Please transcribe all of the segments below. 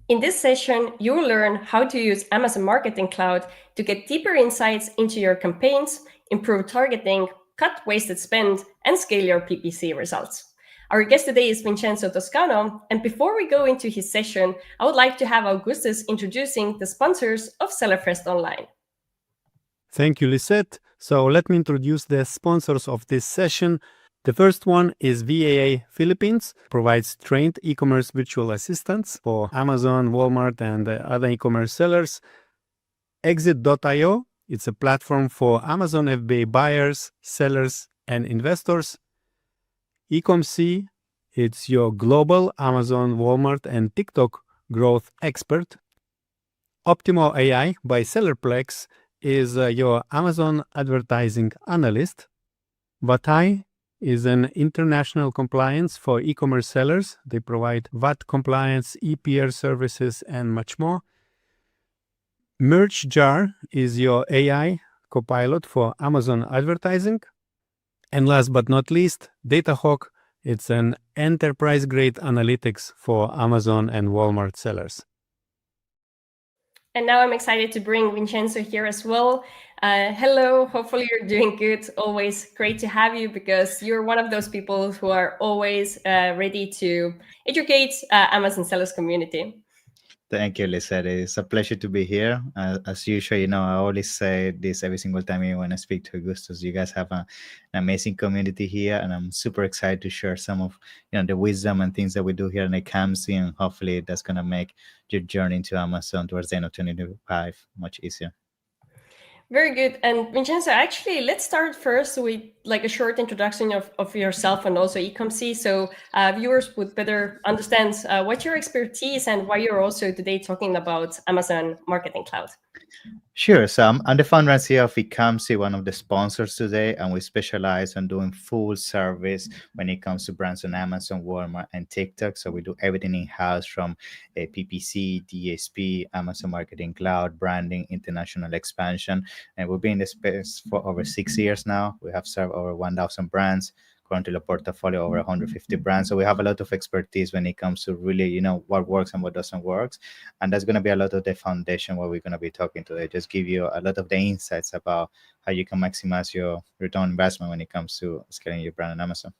In this session, you will learn how to use Amazon Marketing Cloud to get deeper insights into your campaigns, improve targeting, cut wasted spend, and scale your PPC results. Our guest today is Vincenzo Toscano, and before we go into his session, I would like to have Augustus introducing the sponsors of Sellerfest Online. Thank you, Lisette. So let me introduce the sponsors of this session. The first one is VAA Philippines, provides trained e-commerce virtual assistants for Amazon, Walmart, and other e-commerce sellers. Exit.io, it's a platform for Amazon FBA buyers, sellers, and investors. Ecomcy, it's your global Amazon, Walmart, and TikTok growth expert. Optimal AI by Sellerplex is your Amazon advertising analyst. VATAi is an international compliance for e-commerce sellers. They provide VAT compliance, EPR services, and much more. MerchJar is your AI copilot for Amazon advertising. And last but not least, DataHawk. It's an enterprise-grade analytics for Amazon and Walmart sellers. And now I'm excited to bring Vincenzo here as well. Hello, hopefully you're doing good. Always great to have you because you're one of those people who are always ready to educate Amazon sellers community. Thank you, Lisette. It's a pleasure to be here. As usual, I always say this every single time when I speak to Augustus. You guys have an amazing community here, and I'm super excited to share some of the wisdom and things that we do here in Ecomcy, and hopefully that's gonna make your journey into Amazon towards the end of 2025 much easier. Very good. And Vincenzo, actually, let's start first with like a short introduction of yourself and also Ecomcy, so viewers would better understand what's your expertise and why you're also today talking about Amazon Marketing Cloud. Sure. So I'm the founder and CEO of Ecomcy, one of the sponsors today, and we specialize on doing full service when it comes to brands on Amazon, Walmart, and TikTok. So we do everything in-house from PPC, DSP, Amazon Marketing Cloud, branding, international expansion. And we've been in the space for over 6 years now. We have served over 1,000 brands. Currently, a portfolio over 150 brands. So we have a lot of expertise when it comes to really, what works and what doesn't work. And that's going to be a lot of the foundation what we're going to be talking today. Just give you a lot of the insights about how you can maximize your return on investment when it comes to scaling your brand on Amazon.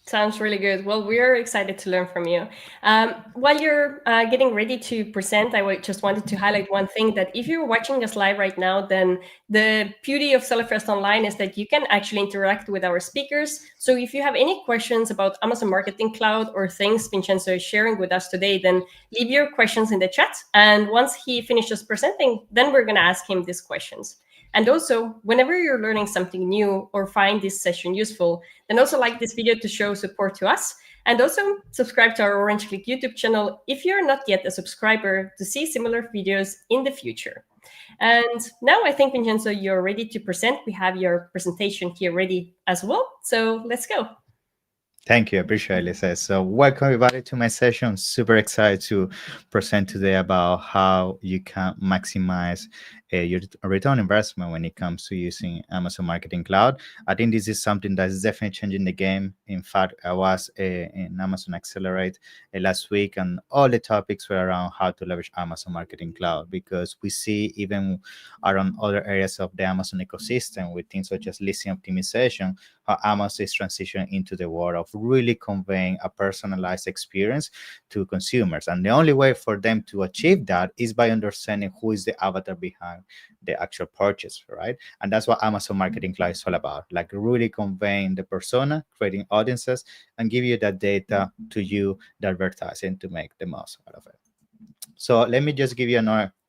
Sounds really good. Well, we're excited to learn from you. While you're getting ready to present, just wanted to highlight one thing, that if you're watching us live right now, then the beauty of Sellerfest Online is that you can actually interact with our speakers. So if you have any questions about Amazon Marketing Cloud or things Vincenzo is sharing with us today, then leave your questions in the chat. And once he finishes presenting, then we're going to ask him these questions. And also, whenever you're learning something new or find this session useful, then also like this video to show support to us. And also subscribe to our Orange Klik YouTube channel if you're not yet a subscriber to see similar videos in the future. And now I think, Vincenzo, you're ready to present. We have your presentation here ready as well. So let's go. Thank you. I appreciate it, Lisa. So welcome everybody to my session. Super excited to present today about how you can maximize your return on investment when it comes to using Amazon Marketing Cloud. I think this is something that is definitely changing the game. In fact, I was in Amazon Accelerate last week, and all the topics were around how to leverage Amazon Marketing Cloud, because we see even around other areas of the Amazon ecosystem with things such as listing optimization, how Amazon is transitioning into the world of really conveying a personalized experience to consumers. And the only way for them to achieve that is by understanding who is the avatar behind the actual purchase, right? And that's what Amazon Marketing Cloud is all about, like really conveying the persona, creating audiences, and give you that data to you, the advertising, to make the most out of it. So let me just give you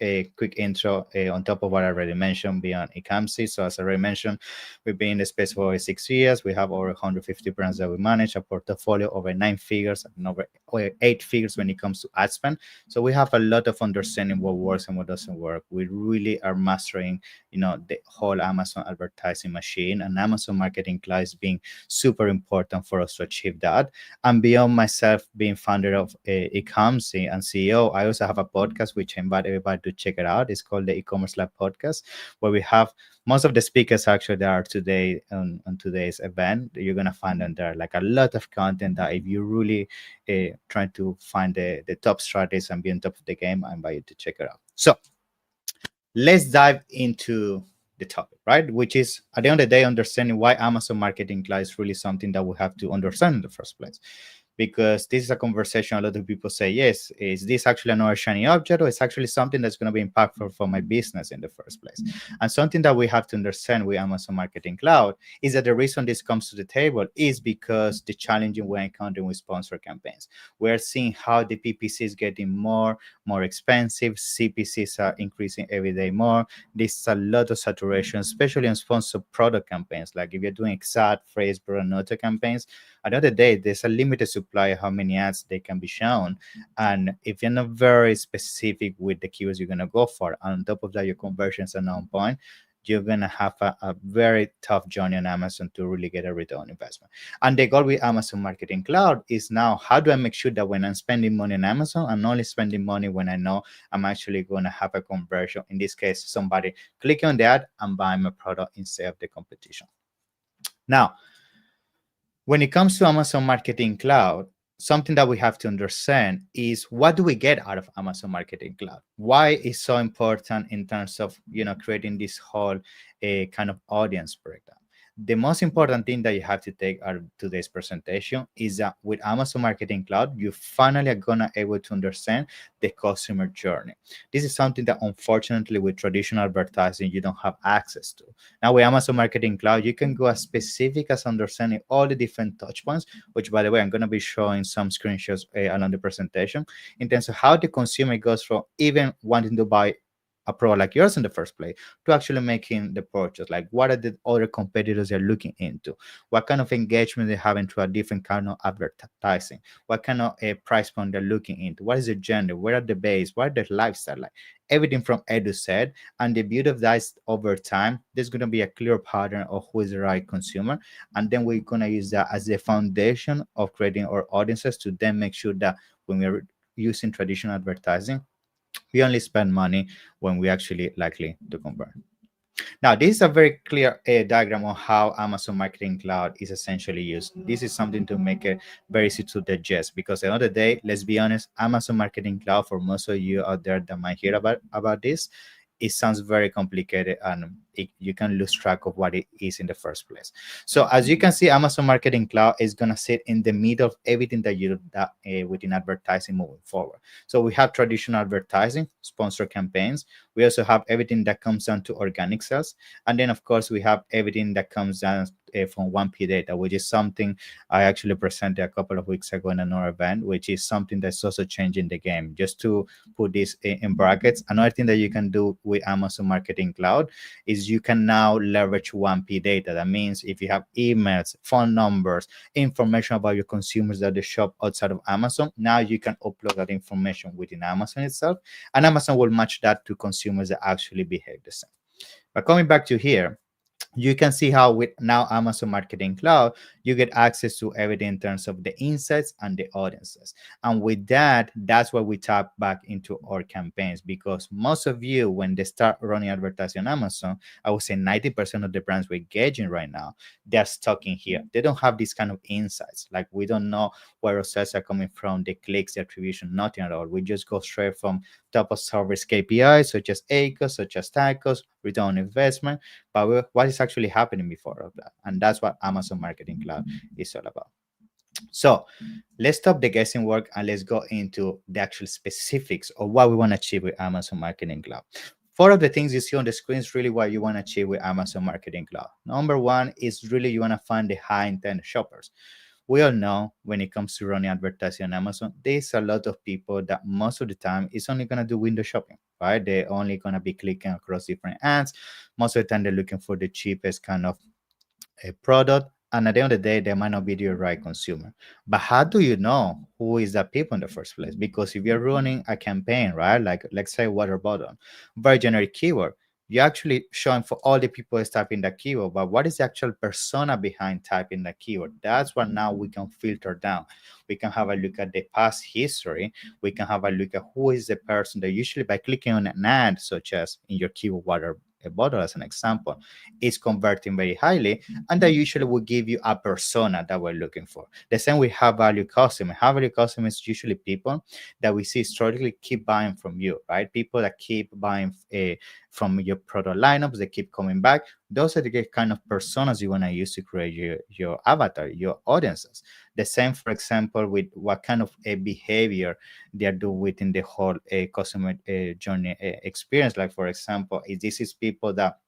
a quick intro on top of what I already mentioned beyond Ecomcy. So as I already mentioned, we've been in the space for over 6 years. We have over 150 brands that we manage, a portfolio over 9 figures and over 8 figures when it comes to ad spend. So we have a lot of understanding what works and what doesn't work. We really are mastering, the whole Amazon advertising machine, and Amazon Marketing Cloud is being super important for us to achieve that. And beyond myself being founder of Ecomcy and CEO, I also have a podcast which I invite everybody to check it out. It's called the E-commerce Lab Podcast, where we have most of the speakers actually that are today on today's event. You're gonna find on there like a lot of content that if you really trying to find the top strategies and be on top of the game, I invite you to check it out. So let's dive into the topic, right? Which is at the end of the day, understanding why Amazon Marketing Cloud is really something that we have to understand in the first place. Because this is a conversation a lot of people say, yes, is this actually another shiny object, or it's actually something that's going to be impactful for my business in the first place? And something that we have to understand with Amazon Marketing Cloud is that the reason this comes to the table is because the challenging we're encountering with sponsor campaigns. We're seeing how the PPC is getting more expensive, CPCs are increasing every day more. There's a lot of saturation, especially on sponsored product campaigns. Like if you're doing exact, phrase, and auto campaigns, at the end of the day, there's a limited supply of how many ads they can be shown. And if you're not very specific with the keywords you're going to go for, on top of that, your conversions are not on point, you're going to have a very tough journey on Amazon to really get a return on investment. And the goal with Amazon Marketing Cloud is now, how do I make sure that when I'm spending money on Amazon, I'm only spending money when I know I'm actually going to have a conversion. In this case, somebody clicking on the ad and buying my product instead of the competition. Now, when it comes to Amazon Marketing Cloud, something that we have to understand is, what do we get out of Amazon Marketing Cloud? Why is so important in terms of creating this whole kind of audience breakdown? The most important thing that you have to take out of today's presentation is that with Amazon Marketing Cloud, you finally are gonna able to understand the customer journey. This is something that unfortunately with traditional advertising you don't have access to. Now with Amazon Marketing Cloud, you can go as specific as understanding all the different touch points, which by the way, I'm gonna be showing some screenshots along the presentation in terms of how the consumer goes from even wanting to buy a product like yours in the first place to actually making the purchase. Like, what are the other competitors they're looking into? What kind of engagement they have into a different kind of advertising? What kind of price point they're looking into? What is the gender? Where are the base? What are the lifestyle like? Everything from A to Z. And the beauty of that is over time, there's going to be a clear pattern of who is the right consumer. And then we're going to use that as the foundation of creating our audiences to then make sure that when we're using traditional advertising, we only spend money when we actually likely to convert. Now, this is a very clear diagram on how Amazon Marketing Cloud is essentially used. This is something to make it very easy to digest, because at the end of the day, let's be honest, Amazon Marketing Cloud, for most of you out there that might hear about this, it sounds very complicated and you can lose track of what it is in the first place. So as you can see, Amazon Marketing Cloud is going to sit in the middle of everything that you do within advertising moving forward. So we have traditional advertising, sponsor campaigns. We also have everything that comes down to organic sales. And then, of course, we have everything that comes down from 1P data, which is something I actually presented a couple of weeks ago in another event, which is something that's also changing the game. Just to put this in brackets, another thing that you can do with Amazon Marketing Cloud is you can now leverage 1P data. That means if you have emails, phone numbers, information about your consumers that they shop outside of Amazon, now you can upload that information within Amazon itself, and Amazon will match that to consumers that actually behave the same. But coming back to here, you can see how with now Amazon Marketing Cloud, you get access to everything in terms of the insights and the audiences. And with that, that's why we tap back into our campaigns, because most of you, when they start running advertising on Amazon, I would say 90% of the brands we're engaging right now, they're stuck in here. They don't have these kind of insights. Like, we don't know where our sales are coming from, the clicks, the attribution, nothing at all. We just go straight from top of service KPIs, such as ACoS, such as TACoS, return on investment, but what is actually happening before of that. And that's what Amazon Marketing Cloud is all about. So let's stop the guessing work and let's go into the actual specifics of what we want to achieve with Amazon Marketing Cloud. 4 of the things you see on the screen is really what you want to achieve with Amazon Marketing Cloud. Number 1 is really you want to find the high intent shoppers. We all know when it comes to running advertising on Amazon, there's a lot of people that most of the time is only going to do window shopping, right? They're only going to be clicking across different ads. Most of the time, they're looking for the cheapest kind of a product. And at the end of the day, they might not be the right consumer. But how do you know who is that people in the first place? Because if you're running a campaign, right, like let's say water bottle, very generic keyword, you're actually showing for all the people that's typing the keyword, but what is the actual persona behind typing the keyword? That's what now we can filter down. We can have a look at the past history. We can have a look at who is the person that usually by clicking on an ad, such as in your keyword water bottle as an example, is converting very highly, and that usually will give you a persona that we're looking for. The same with high value customer. High value customer is usually people that we see historically keep buying from you, right? People that keep buying from your product lineups, they keep coming back. Those are the kind of personas you want to use to create your avatar, your audiences. The same, for example, with what kind of a behavior they are doing within the whole customer journey experience. Like, for example, if this is people that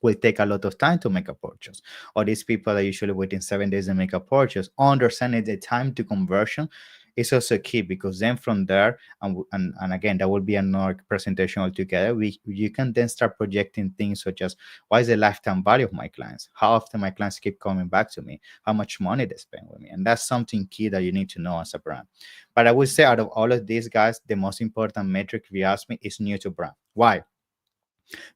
will take a lot of time to make a purchase, or these people that usually within 7 days they make a purchase, understanding the time to conversion is also key, because then from there, and again, that will be another presentation altogether, you can then start projecting things such as, what is the lifetime value of my clients, how often my clients keep coming back to me, how much money they spend with me. And that's something key that you need to know as a brand. But I would say out of all of these guys, the most important metric, if you ask me, is new to brand. Why?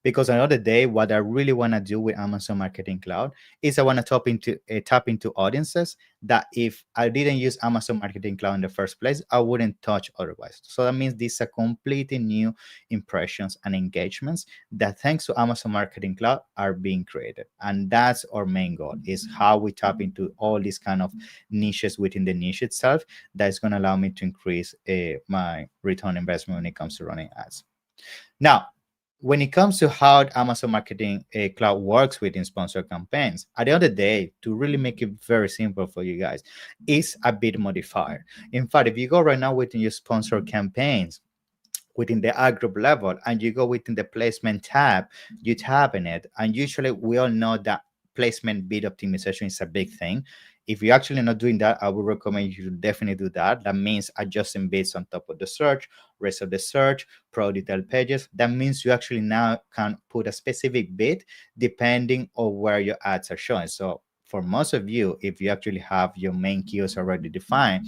Because another day, what I really want to do with Amazon Marketing Cloud is I want to tap into audiences that if I didn't use Amazon Marketing Cloud in the first place, I wouldn't touch otherwise. So that means these are completely new impressions and engagements that, thanks to Amazon Marketing Cloud, are being created. And that's our main goal, is how we tap into all these kind of niches within the niche itself. That's going to allow me to increase my return on investment when it comes to running ads. Now, when it comes to how Amazon Marketing Cloud works within sponsored campaigns, at the end of the day, to really make it very simple for you guys, is a bid modifier. In fact, if you go right now within your sponsored campaigns, within the ad group level, and you go within the placement tab, you tap in it, and usually we all know that placement bid optimization is a big thing. If you're actually not doing that, I would recommend you to definitely do that. That means adjusting bids on top of the search, rest of the search, pro detail pages. That means you actually now can put a specific bid depending on where your ads are showing. So for most of you, if you actually have your main keywords already defined,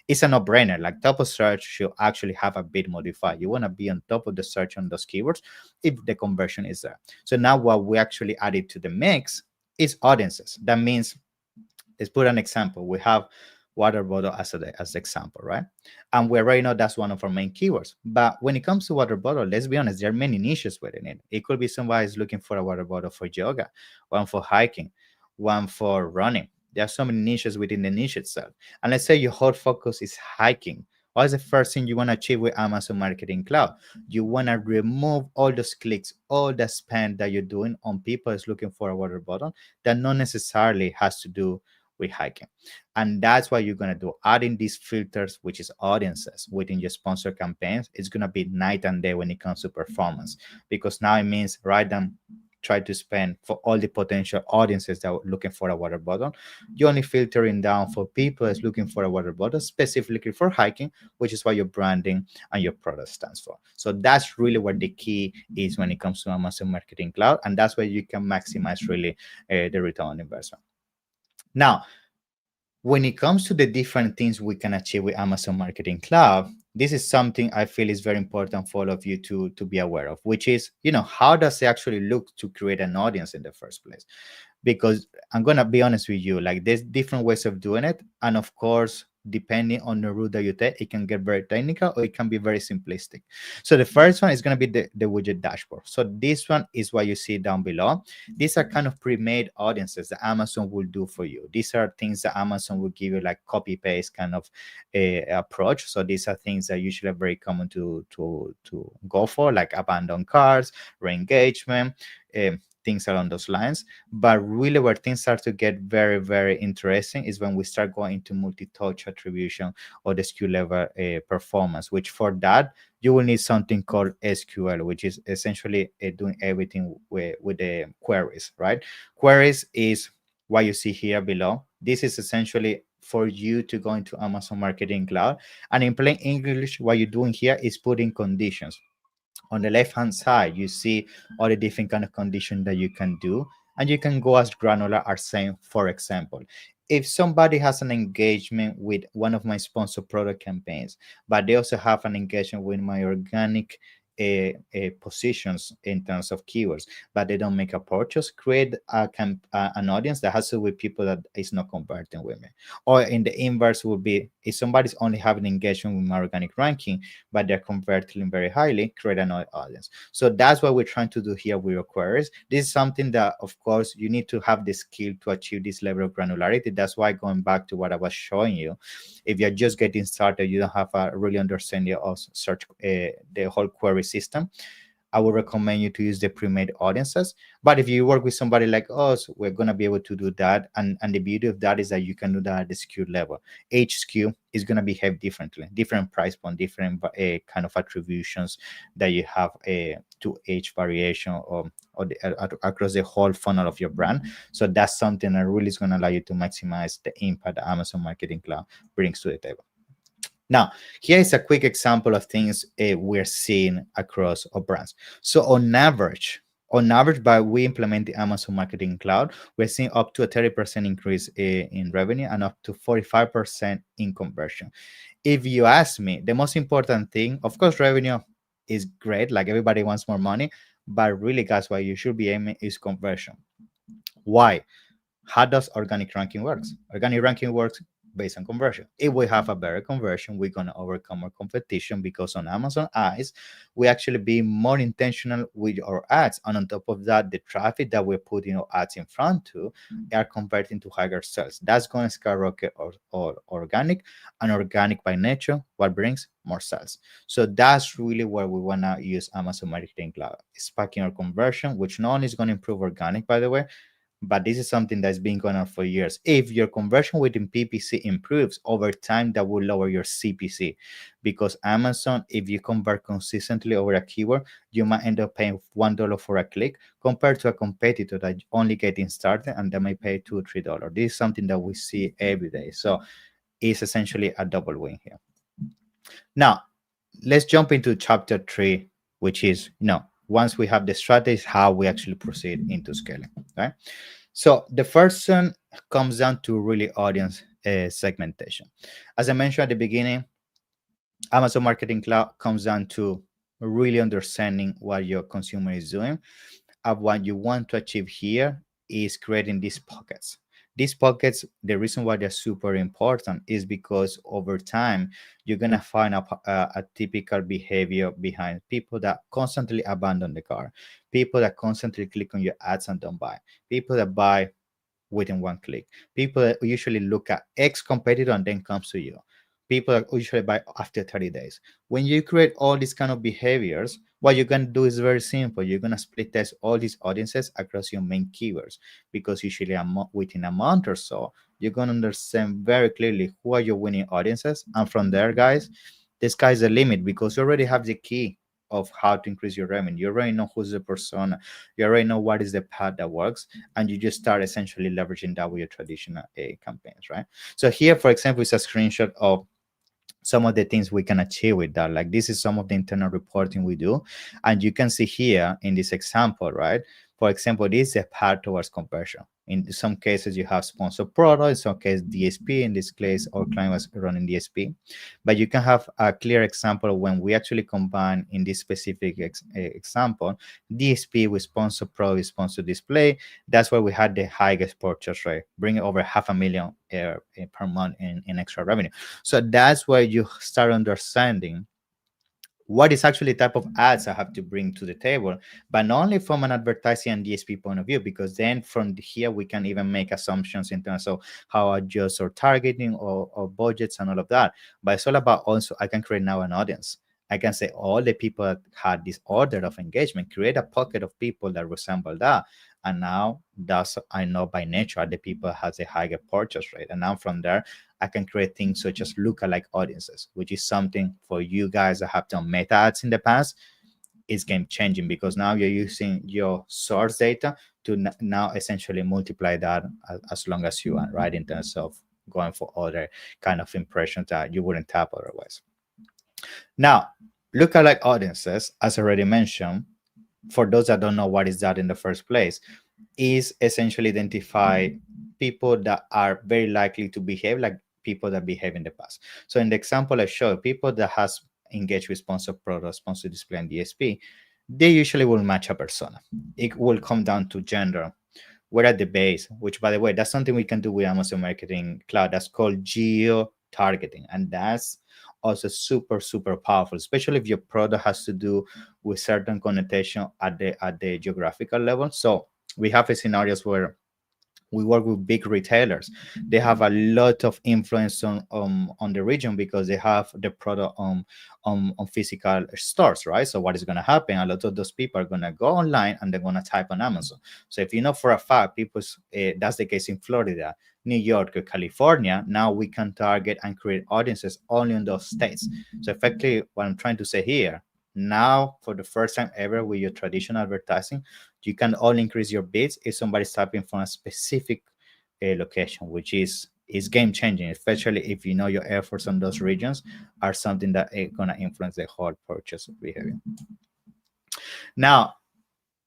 it's a no-brainer. Like, top of search should actually have a bid modifier. You want to be on top of the search on those keywords if the conversion is there. So now what we actually added to the mix is audiences. That means, let's put an example. We have water bottle as the example, right? And we already know that's one of our main keywords. But when it comes to water bottle, let's be honest, there are many niches within it. It could be somebody is looking for a water bottle for yoga, one for hiking, one for running. There are so many niches within the niche itself. And let's say your whole focus is hiking. What is the first thing you want to achieve with Amazon Marketing Cloud? You want to remove all those clicks, all the spend that you're doing on people is looking for a water bottle that not necessarily has to do with hiking. And that's what you're going to do. Adding these filters, which is audiences within your sponsor campaigns, it's going to be night and day when it comes to performance, because now it means rather than try to spend for all the potential audiences that are looking for a water bottle, you're only filtering down for people that's looking for a water bottle specifically for hiking, which is what your branding and your product stands for. So that's really what the key is when it comes to Amazon Marketing Cloud, and that's where you can maximize really the return on investment. Now, when it comes to the different things we can achieve with Amazon Marketing Cloud, this is something I feel is very important for all of you to be aware of, which is, how does it actually look to create an audience in the first place? Because I'm going to be honest with you, like, there's different ways of doing it. And of course, depending on the route that you take, it can get very technical or it can be very simplistic. So the first one is going to be the widget dashboard. So this one is what you see down below. These are kind of pre-made audiences that Amazon will do for you. These are things that Amazon will give you, like copy paste kind of approach. So these are things that usually are very common to go for, like abandoned carts, re-engagement, things along those lines. But really where things start to get very, very interesting is when we start going into multi-touch attribution or the SKU level performance, which for that, you will need something called SQL, which is essentially doing everything with the queries, right? Queries is what you see here below. This is essentially for you to go into Amazon Marketing Cloud. And in plain English, what you're doing here is putting conditions. On the left hand side, you see all the different kind of conditions that you can do, and you can go as granular as saying, for example, if somebody has an engagement with one of my sponsored product campaigns, but they also have an engagement with my organic positions in terms of keywords, but they don't make a purchase, create an audience that has to do with people that is not converting with me. Or in the inverse would be if somebody's only having engagement with my organic ranking, but they're converting very highly, create another audience. So that's what we're trying to do here with your queries. This is something that, of course, you need to have the skill to achieve this level of granularity. That's why, going back to what I was showing you, if you're just getting started, you don't have a really understanding of search, the whole query system, I would recommend you to use the pre-made audiences. But if you work with somebody like us, we're going to be able to do that. And the beauty of that is that you can do that at the SKU level. Each SKU is going to behave differently, different price point, different kind of attributions that you have to each variation across the whole funnel of your brand. So that's something that really is going to allow you to maximize the impact that Amazon Marketing Cloud brings to the table. Now, here is a quick example of things we're seeing across our brands. So on average, by we implement the Amazon Marketing Cloud, we're seeing up to a 30% increase in revenue and up to 45% in conversion. If you ask me, the most important thing, of course, revenue is great, like everybody wants more money, but really, guys, what you should be aiming is conversion. Why? How does organic ranking works? Organic ranking works based on conversion. If we have a better conversion, we're going to overcome our competition, because on Amazon eyes, we actually be more intentional with our ads. And on top of that, the traffic that we're putting our ads in front to are converting to higher sales. That's going to skyrocket or organic, and organic by nature, what brings more sales. So that's really where we want to use Amazon Marketing Cloud, sparking our conversion, which not only is going to improve organic, by the way, but this is something that's been going on for years. If your conversion within PPC improves over time, that will lower your CPC, because Amazon, if you convert consistently over a keyword, you might end up paying $1 for a click compared to a competitor that only getting started and they may pay $2 or $3. This is something that we see every day. So it's essentially a double win here. Now, let's jump into chapter 3, which is, once we have the strategies, how we actually proceed into scaling, right? So the first one comes down to really audience segmentation. As I mentioned at the beginning, Amazon Marketing Cloud comes down to really understanding what your consumer is doing. And what you want to achieve here is creating these pockets. These pockets, the reason why they're super important is because over time, you're going to find a typical behavior behind people that constantly abandon the cart, people that constantly click on your ads and don't buy, people that buy within one click, people that usually look at X competitor and then comes to you, people that usually buy after 30 days. When you create all these kind of behaviors, what you're going to do is very simple. You're going to split test all these audiences across your main keywords, because usually within a month or so, you're going to understand very clearly who are your winning audiences. And from there, guys, the sky's the limit, because you already have the key of how to increase your revenue. You already know who's the persona. You already know what is the path that works, and you just start essentially leveraging that with your traditional campaigns, right? So here, for example, is a screenshot of some of the things we can achieve with that. Like, this is some of the internal reporting we do, and you can see here in this example, right? For example, this is a path towards conversion. In some cases, you have sponsored product. In some cases, DSP. In this case, our client was running DSP. But you can have a clear example when we actually combine, in this specific example, DSP with sponsored product, sponsored display. That's where we had the highest purchase rate, bringing over $500,000 per month in extra revenue. So that's where you start understanding what is actually the type of ads I have to bring to the table, but not only from an advertising and DSP point of view, because then from here we can even make assumptions in terms of how I adjust or targeting or budgets and all of that. But it's all about also, I can create now an audience. I can say all the people that had this order of engagement, create a pocket of people that resemble that. And now that's, I know by nature the people has a higher purchase rate. And now from there, I can create things such as lookalike audiences, which is something for you guys that have done meta ads in the past. It's game changing, because now you're using your source data to now essentially multiply that as long as you want, right? In terms of going for other kind of impressions that you wouldn't tap otherwise. Now, lookalike audiences, as already mentioned, for those that don't know what is that in the first place, is essentially identify people that are very likely to behave like people that behave in the past. So in the example I showed, people that has engage with sponsor product, sponsor display, and DSP, they usually will match a persona. It will come down to gender. We're at the base, which, by the way, that's something we can do with Amazon Marketing Cloud. That's called geo-targeting, and that's also super, super powerful, especially if your product has to do with certain connotation at the geographical level. So we have a scenarios where we work with big retailers. They have a lot of influence on the region because they have the product on physical stores, right? So what is going to happen? A lot of those people are going to go online and they're going to type on Amazon. So if you know for a fact, people, that's the case in Florida, New York, or California, now we can target and create audiences only in those states. So effectively, what I'm trying to say here, now for the first time ever with your traditional advertising, you can only increase your bids if somebody's tapping from a specific location, which is game changing, especially if you know your efforts on those regions are something that is going to influence the whole purchase behavior. Now,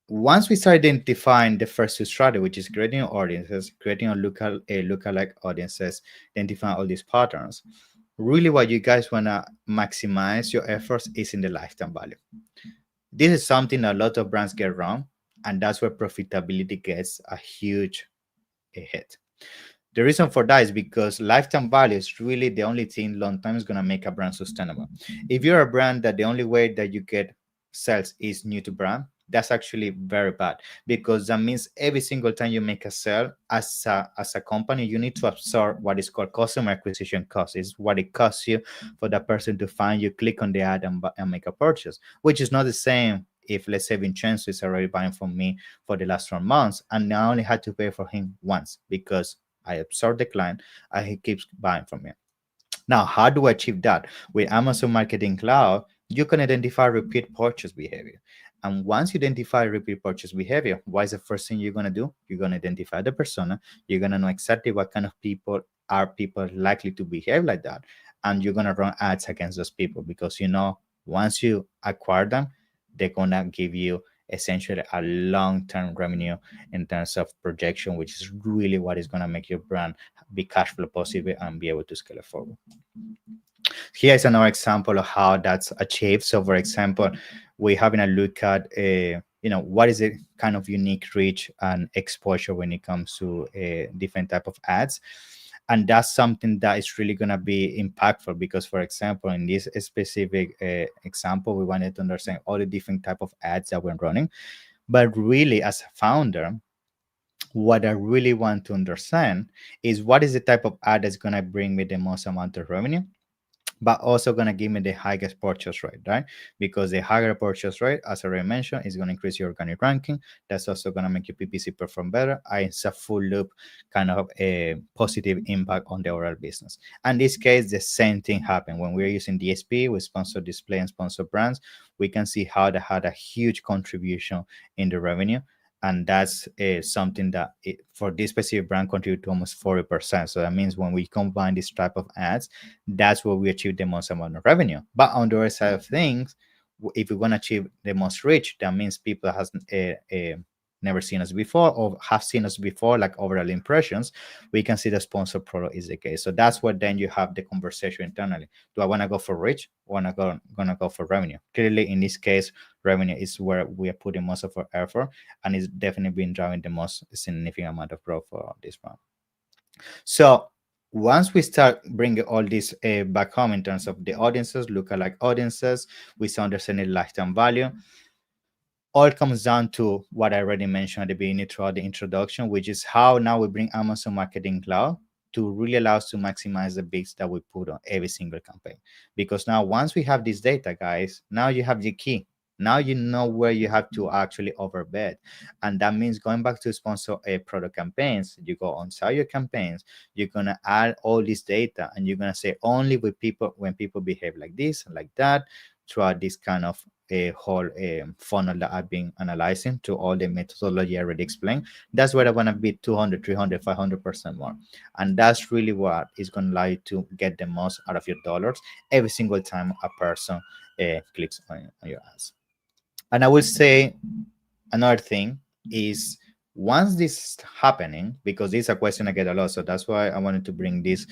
once we start identifying the first two strategy, which is creating audiences, creating a lookalike audiences, identifying all these patterns, really what you guys want to maximize your efforts is in the lifetime value. This is something a lot of brands get wrong, and that's where profitability gets a huge hit. The reason for that is because lifetime value is really the only thing long time is going to make a brand sustainable. If you're a brand that the only way that you get sales is new to brand, that's actually very bad, because that means every single time you make a sale as a company, you need to absorb what is called customer acquisition cost. Is what it costs you for that person to find you, click on the ad, and make a purchase, which is not the same if, let's say, Vincenzo is already buying from me for the last 4 months and I only had to pay for him once because I absorbed the client and he keeps buying from me. Now, how do I achieve that? With Amazon Marketing Cloud, you can identify repeat purchase behavior. And once you identify repeat purchase behavior, what is the first thing you're going to do? You're going to identify the persona. You're going to know exactly what kind of people are people likely to behave like that. And you're going to run ads against those people because, you know, once you acquire them, they're going to give you essentially a long-term revenue in terms of projection, which is really what is going to make your brand be cash flow positive and be able to scale it forward. Here's another example of how that's achieved. So, for example, we're having a look at, what is the kind of unique reach and exposure when it comes to different type of ads. And that's something that is really going to be impactful because, for example, in this specific example, we wanted to understand all the different type of ads that we're running. But really, as a founder, what I really want to understand is what is the type of ad that's going to bring me the most amount of revenue, but also going to give me the highest purchase rate, right? Because the higher purchase rate, as I already mentioned, is going to increase your organic ranking. That's also going to make your PPC perform better. It's a full loop kind of a positive impact on the overall business. And in this case, the same thing happened when we're using DSP with sponsored display and sponsored brands. We can see how that had a huge contribution in the revenue. And that's something that for this specific brand contribute to almost 40%. So that means when we combine this type of ads, that's where we achieve the most amount of revenue. But on the other side of things, if we want to achieve the most reach, that means people has never seen us before or have seen us before, like overall impressions, we can see the sponsor product is the case. So that's where then you have the conversation internally. Do I want to go for reach or am I going to go for revenue? Clearly, in this case, revenue is where we are putting most of our effort and it's definitely been driving the most significant amount of growth for this brand. So once we start bringing all this back home in terms of the audiences, lookalike audiences, we start understanding lifetime value. All comes down to what I already mentioned at the beginning throughout the introduction, which is how now we bring Amazon Marketing Cloud to really allow us to maximize the bids that we put on every single campaign. Because now once we have this data, guys, now you have the key. Now you know where you have to actually overbid. And that means going back to sponsor product campaigns, you go on sell your campaigns, you're going to add all this data and you're going to say only with people when people behave like this and like that throughout this kind of a whole funnel that I've been analyzing to all the methodology I already explained. That's where I want to be 200, 300, 500% more. And that's really what is going to allow you to get the most out of your dollars every single time a person clicks on your ads. And I will say another thing is once this is happening, because this is a question I get a lot, so that's why I wanted to bring this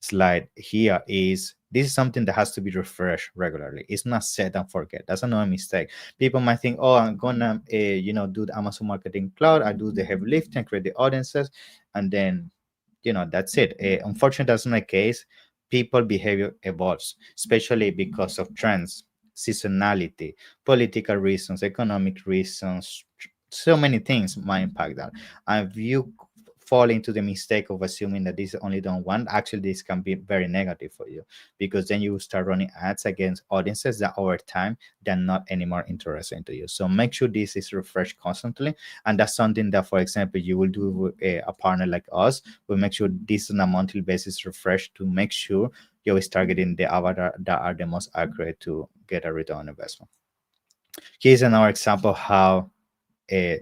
slide here is this is something that has to be refreshed regularly. It's not set and forget. That's another mistake. People might think, oh, I'm gonna do the Amazon Marketing Cloud. I do the heavy lifting, create the audiences, and then that's it. Unfortunately, that's not the case. People behavior evolves, especially because of trends, seasonality, political reasons, economic reasons. So many things might impact that. And if you fall into the mistake of assuming that this is only done one, actually this can be very negative for you, because then you start running ads against audiences that over time they're not anymore interested into you. So make sure this is refreshed constantly, and that's something that, for example, you will do with a partner like us. We'll make sure this on a monthly basis refreshed to make sure you're always targeting the avatar that are the most accurate to get a return on investment. Here's another example how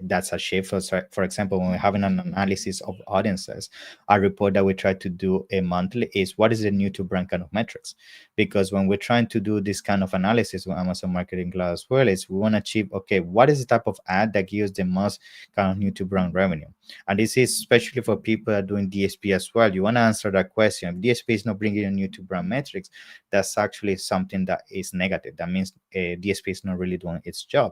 that's a shift. For example, when we're having an analysis of audiences, a report that we try to do a monthly is what is the new to brand kind of metrics. Because when we're trying to do this kind of analysis with Amazon Marketing Cloud as well, is we want to achieve, okay, what is the type of ad that gives the most kind of new to brand revenue? And this is especially for people that are doing DSP as well. You want to answer that question. If DSP is not bringing in new to brand metrics, that's actually something that is negative. That means DSP is not really doing its job.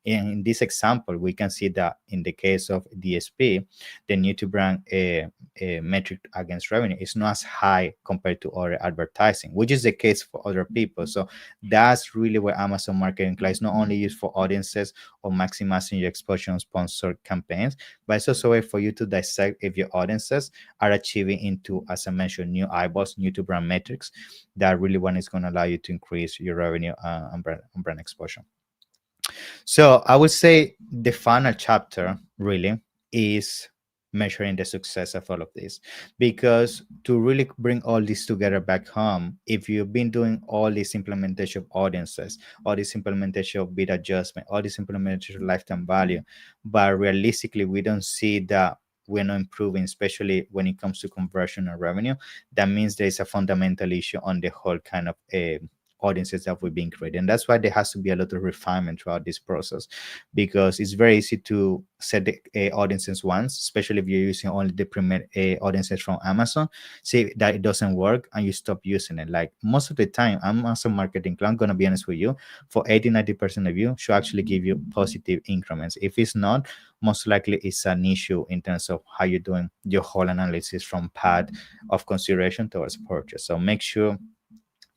In this example, we can see that in the case of DSP, the new to brand metric against revenue is not as high compared to other advertising, which is the case for other people. So that's really where Amazon Marketing Cloud is not only used for audiences or maximizing your exposure on sponsored campaigns, but it's also a way for you to dissect if your audiences are achieving into, as I mentioned, new eyeballs, new to brand metrics. That really one is going to allow you to increase your revenue and brand exposure. So I would say the final chapter really is measuring the success of all of this, because to really bring all this together back home, if you've been doing all this implementation of audiences, all this implementation of bid adjustment, all this implementation of lifetime value, but realistically we don't see that we're not improving, especially when it comes to conversion and revenue, that means there's a fundamental issue on the whole kind of audiences that we've been creating. And that's why there has to be a lot of refinement throughout this process, because it's very easy to set the audiences once, especially if you're using only the premier audiences from Amazon, see that it doesn't work and you stop using it. Like most of the time, Amazon Marketing Cloud, I'm going to be honest with you, for 80-90% of you should actually give you positive increments. If it's not, most likely it's an issue in terms of how you're doing your whole analysis from path of consideration towards purchase. So make sure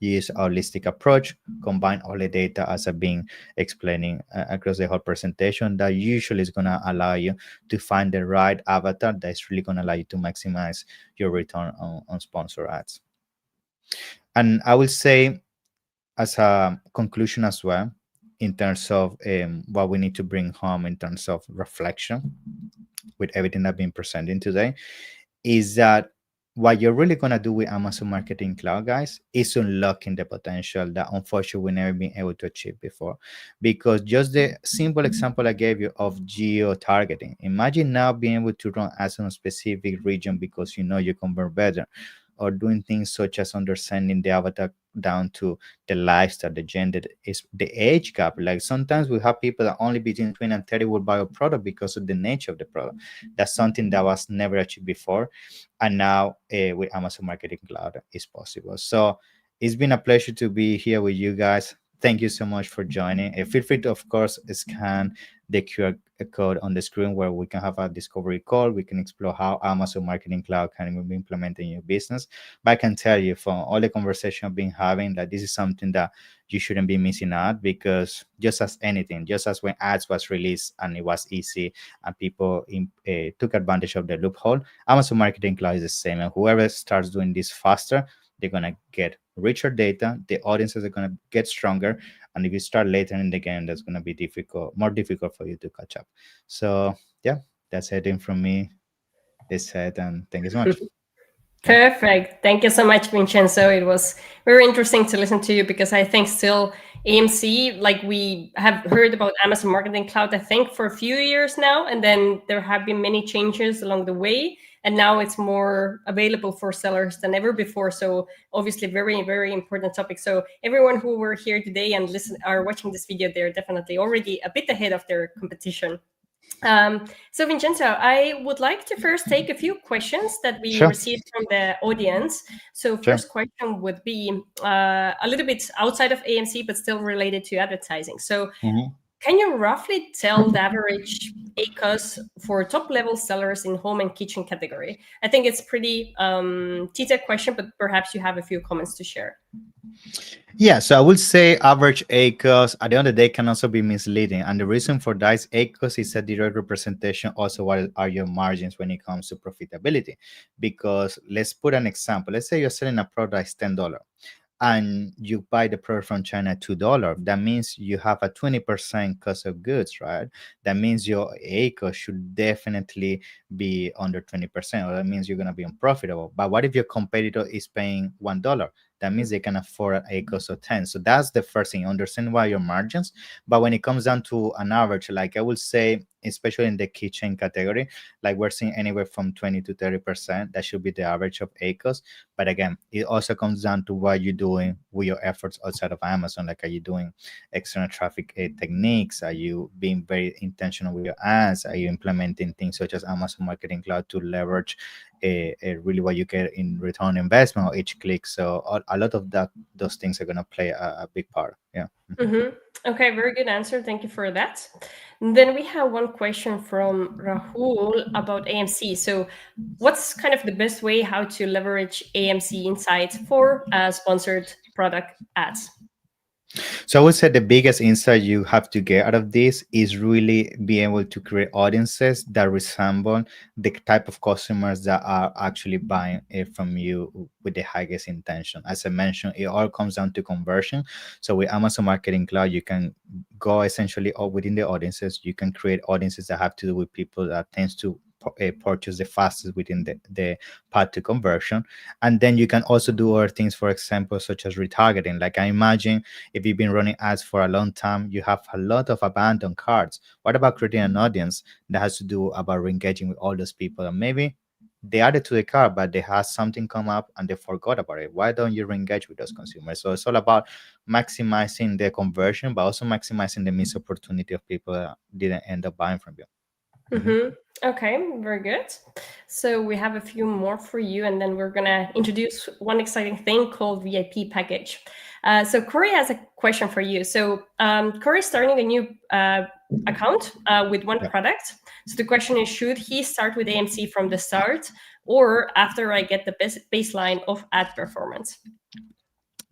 use a holistic approach, combine all the data as I've been explaining across the whole presentation. That usually is going to allow you to find the right avatar that's really going to allow you to maximize your return on sponsor ads. And I will say, as a conclusion as well, in terms of what we need to bring home in terms of reflection with everything I've been presenting today, is that what you're really going to do with Amazon Marketing Cloud, guys, is unlocking the potential that unfortunately we never been able to achieve before. Because just the simple example I gave you of geo-targeting, imagine now being able to run ads on a specific region because you know you convert better, or doing things such as understanding the avatar down to the lifestyle, the gender, is the age gap. Like sometimes we have people that only between 20 and 30 will buy a product because of the nature of the product. That's something that was never achieved before, and now with Amazon Marketing Cloud is possible. So it's been a pleasure to be here with you guys. Thank you so much for joining. Feel free to, of course, scan the QR code on the screen where we can have a discovery call. We can explore how Amazon Marketing Cloud can be implemented in your business. But I can tell you from all the conversation I've been having that this is something that you shouldn't be missing out, because just as anything, just as when ads was released and it was easy and people took advantage of the loophole, Amazon Marketing Cloud is the same. And whoever starts doing this faster, they're going to get richer data, the audiences are going to get stronger, and if you start later in the game, that's going to be more difficult for you to catch up. So yeah, that's it from me this set, and thank you so much. Perfect. Thank you so much, Vincenzo. It was very interesting to listen to you, because I think still AMC, like we have heard about Amazon Marketing Cloud, I think for a few years now, and then there have been many changes along the way, and now it's more available for sellers than ever before. So obviously very, very important topic. So everyone who were here today and are watching this video, they're definitely already a bit ahead of their competition. So Vincenzo, I would like to first take a few questions that we Sure. received from the audience. So Sure. first question would be a little bit outside of AMC, but still related to advertising. So Mhm. can you roughly tell the average ACoS for top level sellers in home and kitchen category? I think it's pretty detailed question, but perhaps you have a few comments to share. Yeah, so I would say average ACoS at the end of the day can also be misleading. And the reason for that is ACoS is a direct representation also what are your margins when it comes to profitability. Because let's put an example. Let's say you're selling a product that's $10 and you buy the product from China at $2. That means you have a 20% cost of goods, right? That means your ACoS should definitely be under 20%, or that means you're gonna be unprofitable. But what if your competitor is paying $1? That means they can afford a cost of 10. So that's the first thing. Understand why your margins. But when it comes down to an average, like I would say, especially in the kitchen category, like we're seeing anywhere from 20 to 30%. That should be the average of ACoS. But again, it also comes down to what you're doing with your efforts outside of Amazon. Like, are you doing external traffic techniques? Are you being very intentional with your ads? Are you implementing things such as Amazon Marketing Cloud to leverage really what you get in return on investment or each click? So a lot of those things are going to play a big part. Yeah. Mm-hmm. Okay, very good answer. Thank you for that. And then we have one question from Rahul about AMC. So, what's kind of the best way how to leverage AMC insights for sponsored product ads? So I would say the biggest insight you have to get out of this is really be able to create audiences that resemble the type of customers that are actually buying it from you with the highest intention. As I mentioned, it all comes down to conversion. So with Amazon Marketing Cloud, you can go essentially all within the audiences. You can create audiences that have to do with people that tends to purchase the fastest within the path to conversion. And then you can also do other things, for example, such as retargeting. Like I imagine if you've been running ads for a long time, you have a lot of abandoned carts. What about creating an audience that has to do about re-engaging with all those people? And maybe they added to the cart, but they had something come up and they forgot about it. Why don't you re-engage with those consumers? So it's all about maximizing the conversion, but also maximizing the missed opportunity of people that didn't end up buying from you. Mhm. Mm-hmm. Okay, very good. So we have a few more for you, and then we're gonna introduce one exciting thing called VIP package. So Corey has a question for you. So Corey's starting a new account with one Yeah. product. So the question is, should he start with AMC from the start, or after I get the baseline of ad performance?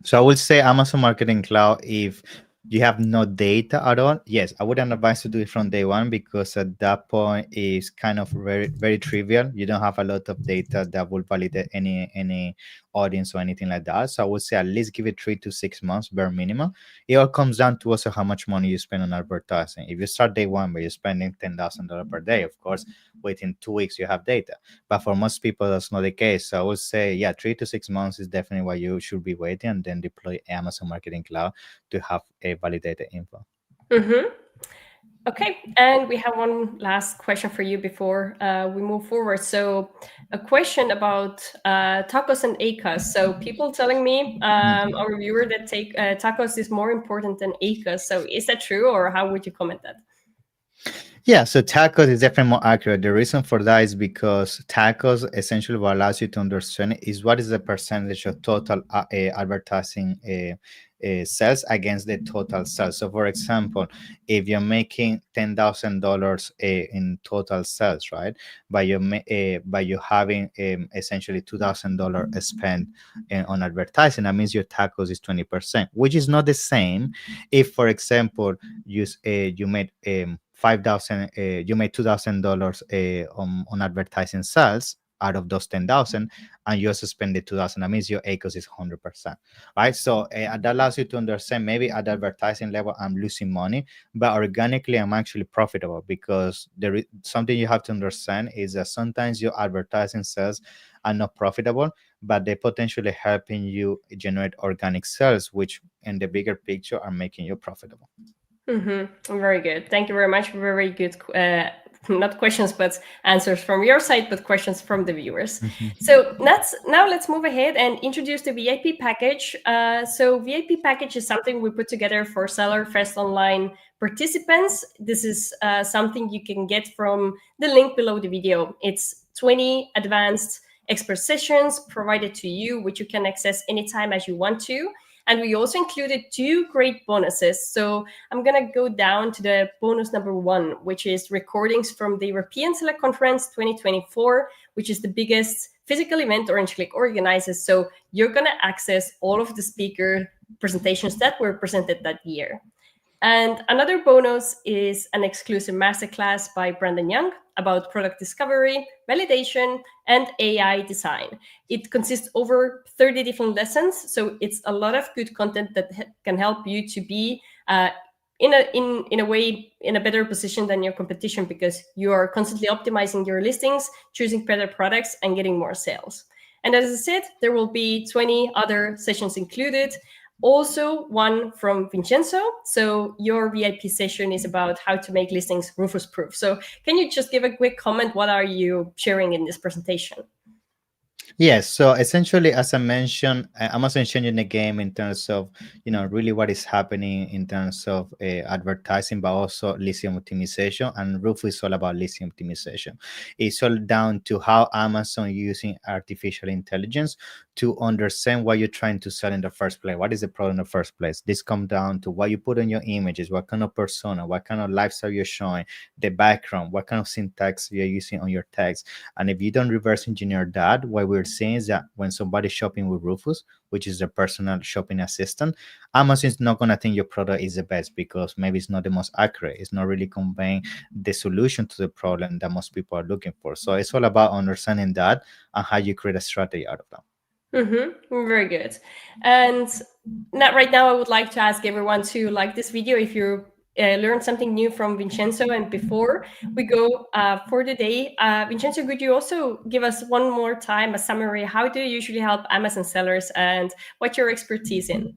So I would say Amazon Marketing Cloud, if you have no data at all, yes, I wouldn't advise to do it from day one because at that point it's kind of very, very trivial. You don't have a lot of data that will validate any audience or anything like that. So I would say at least give it 3 to 6 months bare minimum. It all comes down to also how much money you spend on advertising. If you start day one but you're spending $10,000 per day, of course, within 2 weeks you have data. But for most people, that's not the case. So I would say, yeah, 3 to 6 months is definitely what you should be waiting, and then deploy Amazon Marketing Cloud to have a validated info. Mm-hmm. Okay, and we have one last question for you before we move forward. So, a question about tacos and ACoS. So, people telling me, our reviewer, that tacos is more important than ACoS. So, is that true, or how would you comment that? Yeah, so tacos is definitely more accurate. The reason for that is because tacos essentially what allows you to understand is what is the percentage of total advertising sales against the total sales. So, for example, if you're making $10,000 in total sales, right, by you having essentially $2,000 spent on advertising, that means your tacos is 20%, which is not the same if, for example, you made 5,000, you made $2,000 on advertising sales out of those 10,000, and you also spend the 2,000. That means your ACoS is 100%, right? So that allows you to understand maybe at the advertising level I'm losing money, but organically I'm actually profitable, because something you have to understand is that sometimes your advertising sales are not profitable, but they're potentially helping you generate organic sales, which in the bigger picture are making you profitable. Mm-hmm. Very good. Thank you very much. Very good not questions, but answers from your side, but questions from the viewers. So now let's move ahead and introduce the VIP package. So VIP package is something we put together for Seller Fest Online participants. This is something you can get from the link below the video. It's 20 advanced expert sessions provided to you, which you can access anytime as you want to. And we also included 2 great bonuses. So I'm going to go down to the bonus number 1, which is recordings from the European Seller Conference 2024, which is the biggest physical event Orange Klik organizes. So you're going to access all of the speaker presentations that were presented that year. And another bonus is an exclusive masterclass by Brandon Young about product discovery, validation, and AI design. It consists over 30 different lessons, so it's a lot of good content that can help you to be in a way in a better position than your competition, because you are constantly optimizing your listings, choosing better products, and getting more sales. And as I said, there will be 20 other sessions included. Also, one from Vincenzo. So your VIP session is about how to make listings Rufus-proof. So can you just give a quick comment? What are you sharing in this presentation? Yes, so essentially, as I mentioned, Amazon changing the game in terms of, really what is happening in terms of advertising, but also listing optimization. And Rufus is all about listing optimization. It's all down to how Amazon using artificial intelligence to understand what you're trying to sell in the first place. What is the problem in the first place? This comes down to what you put on your images, what kind of persona, what kind of lifestyle you're showing, the background, what kind of syntax you're using on your text. And if you don't reverse engineer that, what we're seeing is that when somebody's shopping with Rufus, which is the personal shopping assistant, Amazon is not going to think your product is the best because maybe it's not the most accurate. It's not really conveying the solution to the problem that most people are looking for. So it's all about understanding that and how you create a strategy out of that. Very good. And right now, I would like to ask everyone to like this video if you learned something new from Vincenzo. And before we go for the day, Vincenzo, could you also give us one more time a summary? How do you usually help Amazon sellers and what's your expertise in?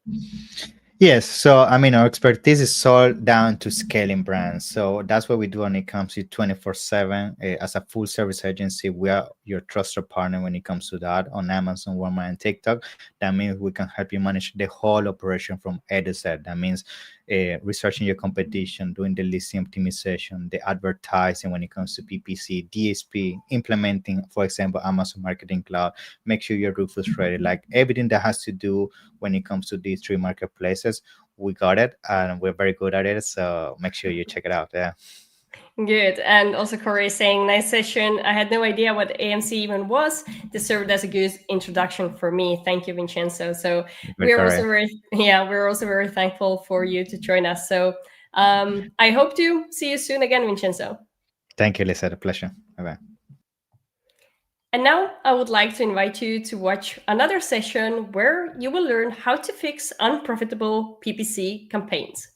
Yes, so our expertise is all down to scaling brands. So that's what we do when it comes to 24/7. As a full service agency, we are your trusted partner when it comes to that on Amazon, Walmart, and TikTok. That means we can help you manage the whole operation from A to Z. That means researching your competition, doing the listing optimization, the advertising when it comes to PPC, DSP, implementing, for example, Amazon Marketing Cloud, make sure your Rufus ready, like everything that has to do when it comes to these 3 marketplaces. We got it and we're very good at it. So make sure you check it out. Yeah. Good. And also Corey is saying, nice session. I had no idea what AMC even was. This served as a good introduction for me. Thank you, Vincenzo. So we're also very thankful for you to join us. So I hope to see you soon again, Vincenzo. Thank you, Lisa. A pleasure. Bye-bye. And now I would like to invite you to watch another session where you will learn how to fix unprofitable PPC campaigns.